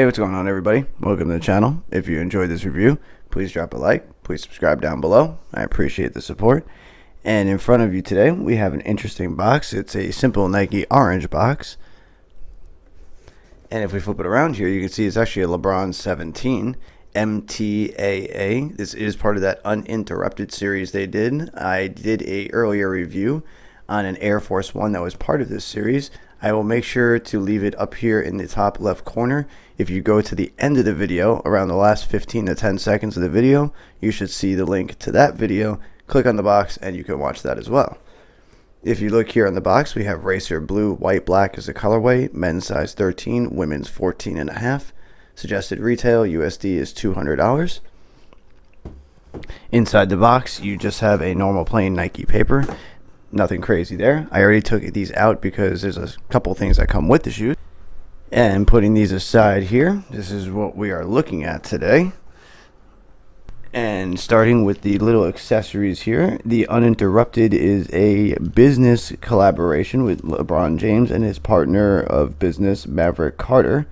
Hey, what's going on, everybody? Welcome to the channel. If you enjoyed this review, please drop a like. Please subscribe down below. I appreciate the support. And in front of you today, we have an interesting box. It's a simple Nike orange box. And if we flip it around here, you can see it's actually a Lebron 17 MTAA. This is part of that Uninterrupted series they did. I did a earlier review on an Air Force One that was part of this series. I will make sure to leave it up here in the top left corner. If you go to the end of the video, around the last 15 to 10 seconds of the video, you should see the link to that video. Click on the box and you can watch that as well. If you look here on the box, we have racer blue, white, black as a colorway, men's size 13, women's 14.5. Suggested retail USD is $200. Inside the box, you just have a normal plain Nike paper. Nothing crazy there. I already took these out because there's a couple things that come with the shoes. And putting these aside here, this is what we are looking at today. And starting with the little accessories here, the Uninterrupted is a business collaboration with LeBron James and his partner of business, Maverick Carter.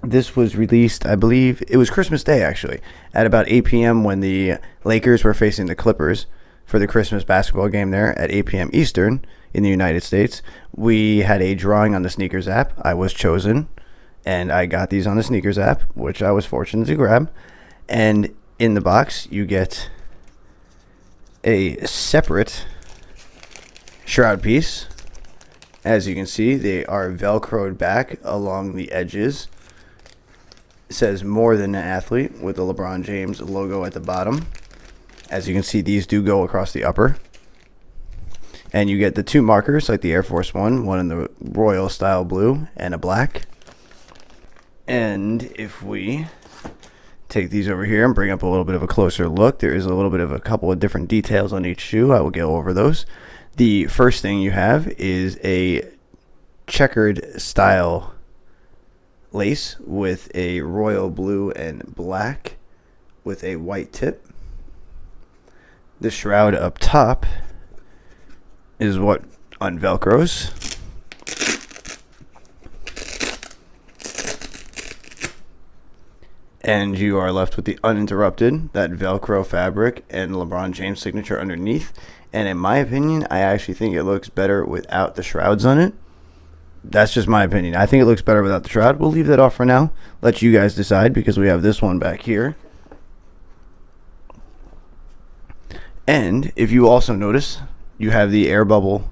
This was released, I believe, it was Christmas Day actually, at about 8 p.m. when the Lakers were facing the Clippers for the Christmas basketball game there at 8 p.m. Eastern in the United States. We had a drawing on the Sneakers app. I was chosen, and I got these on the Sneakers app, which I was fortunate to grab. And in the box, you get a separate shroud piece. As you can see, they are Velcroed back along the edges. It says "More Than an Athlete" with the LeBron James logo at the bottom. As you can see, these do go across the upper. And you get the two markers like the Air Force One, one in the royal style blue and a black. And if we take these over here and bring up a little bit of a closer look, there is a little bit of a couple of different details on each shoe. I will go over those. The first thing you have is a checkered style lace with a royal blue and black with a white tip. The shroud up top is what unvelcros. And you are left with the Uninterrupted, that Velcro fabric and LeBron James signature underneath. And in my opinion, I actually think it looks better without the shrouds on it. That's just my opinion. I think it looks better without the shroud. We'll leave that off for now. Let you guys decide because we have this one back here. And if you also notice, you have the air bubble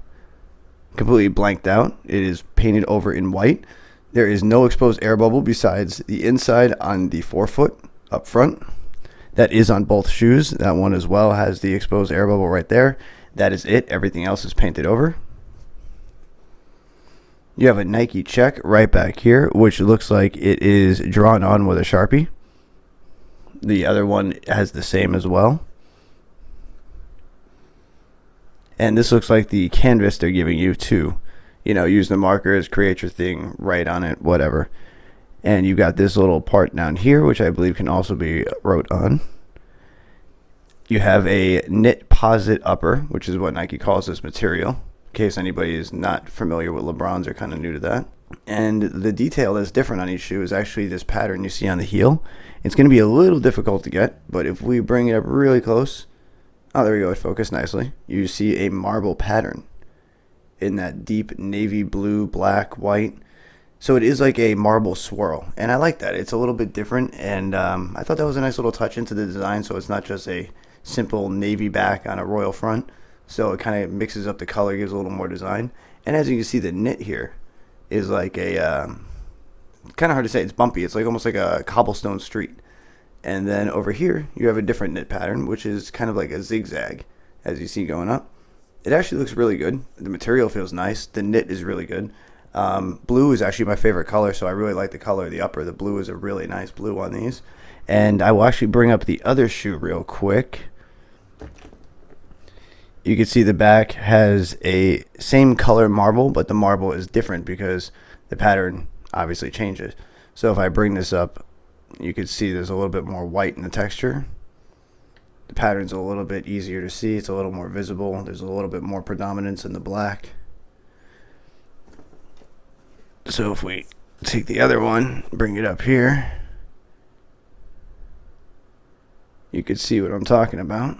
completely blanked out. It is painted over in white. There is no exposed air bubble besides the inside on the forefoot up front. That is on both shoes. That one as well has the exposed air bubble right there. That is it. Everything else is painted over. You have a Nike check right back here, which looks like it is drawn on with a Sharpie. The other one has the same as well. And this looks like the canvas they're giving you to, use the markers, create your thing, write on it, whatever. And you've got this little part down here, which I believe can also be wrote on. You have a knit posit upper, which is what Nike calls this material, in case anybody is not familiar with LeBron's or kind of new to that. And the detail that's different on each shoe is actually this pattern you see on the heel. It's going to be a little difficult to get, but if we bring it up really close, oh, there we go. It focused nicely. You see a marble pattern in that deep navy blue, black, white. So it is like a marble swirl. And I like that. It's a little bit different. And I thought that was a nice little touch into the design. So it's not just a simple navy back on a royal front. So it kind of mixes up the color, gives a little more design. And as you can see, the knit here is like a, kind of hard to say. It's bumpy. It's like almost like a cobblestone street. And then over here, you have a different knit pattern, which is kind of like a zigzag, as you see going up. It actually looks really good. The material feels nice. The knit is really good. Blue is actually my favorite color, so I really like the color of the upper. The blue is a really nice blue on these. And I will actually bring up the other shoe real quick. You can see the back has a same color marble, but the marble is different because the pattern obviously changes. So if I bring this up, you can see there's a little bit more white in the texture. The pattern's a little bit easier to see. It's a little more visible. There's a little bit more predominance in the black. So if we take the other one, bring it up here. You could see what I'm talking about.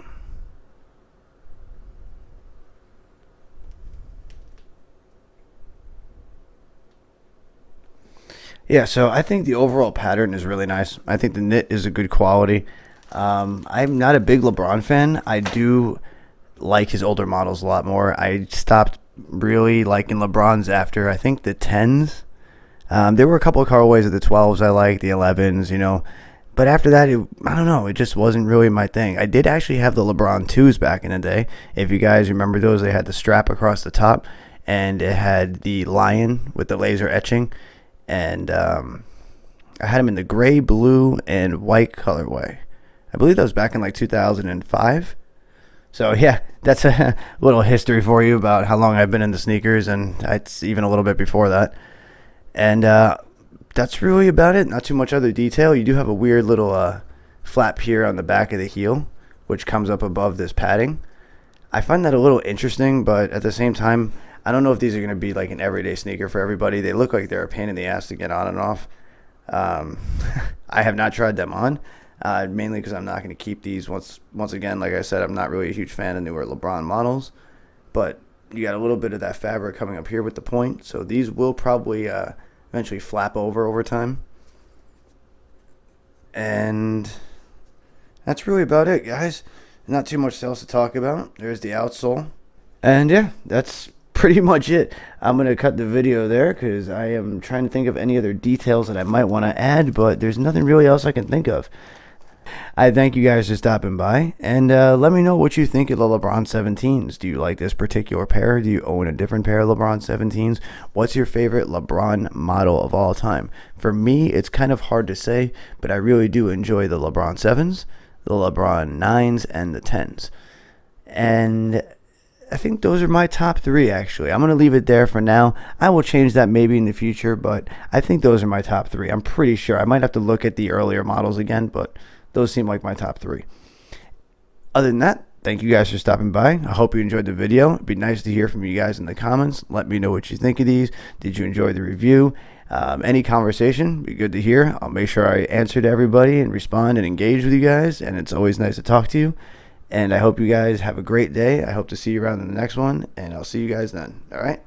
Yeah, so I think the overall pattern is really nice. I think the knit is a good quality. I'm not a big LeBron fan. I do like his older models a lot more. I stopped really liking LeBron's after, I think, the 10s. There were a couple of colorways of the 12s I liked, the 11s, But after that, I don't know. It just wasn't really my thing. I did actually have the LeBron 2s back in the day. If you guys remember those, they had the strap across the top, and it had the lion with the laser etching. And I had them in the gray, blue, and white colorway. I believe that was back in like 2005. So yeah, that's a little history for you about how long I've been into sneakers, and it's even a little bit before that. And that's really about it. Not too much other detail. You do have a weird little flap here on the back of the heel, which comes up above this padding. I find that a little interesting, but at the same time, I don't know if these are going to be like an everyday sneaker for everybody. They look like they're a pain in the ass to get on and off. I have not tried them on, mainly because I'm not going to keep these. Once again, like I said, I'm not really a huge fan of newer LeBron models, but you got a little bit of that fabric coming up here with the point, so these will probably eventually flap over time. And that's really about it, guys. Not too much else to talk about. There's the outsole. And yeah, that's pretty much it. I'm going to cut the video there because I am trying to think of any other details that I might want to add, but there's nothing really else I can think of. I thank you guys for stopping by, and let me know what you think of the LeBron 17s. Do you like this particular pair? Do you own a different pair of LeBron 17s? What's your favorite LeBron model of all time? For me, it's kind of hard to say, but I really do enjoy the LeBron 7s, the LeBron 9s, and the 10s. And I think those are my top three, actually. I'm going to leave it there for now. I will change that maybe in the future, but I think those are my top three. I'm pretty sure. I might have to look at the earlier models again, but those seem like my top three. Other than that, thank you guys for stopping by. I hope you enjoyed the video. It'd be nice to hear from you guys in the comments. Let me know what you think of these. Did you enjoy the review? Any conversation, be good to hear. I'll make sure I answer to everybody and respond and engage with you guys, and it's always nice to talk to you. And I hope you guys have a great day. I hope to see you around in the next one, and I'll see you guys then. All right?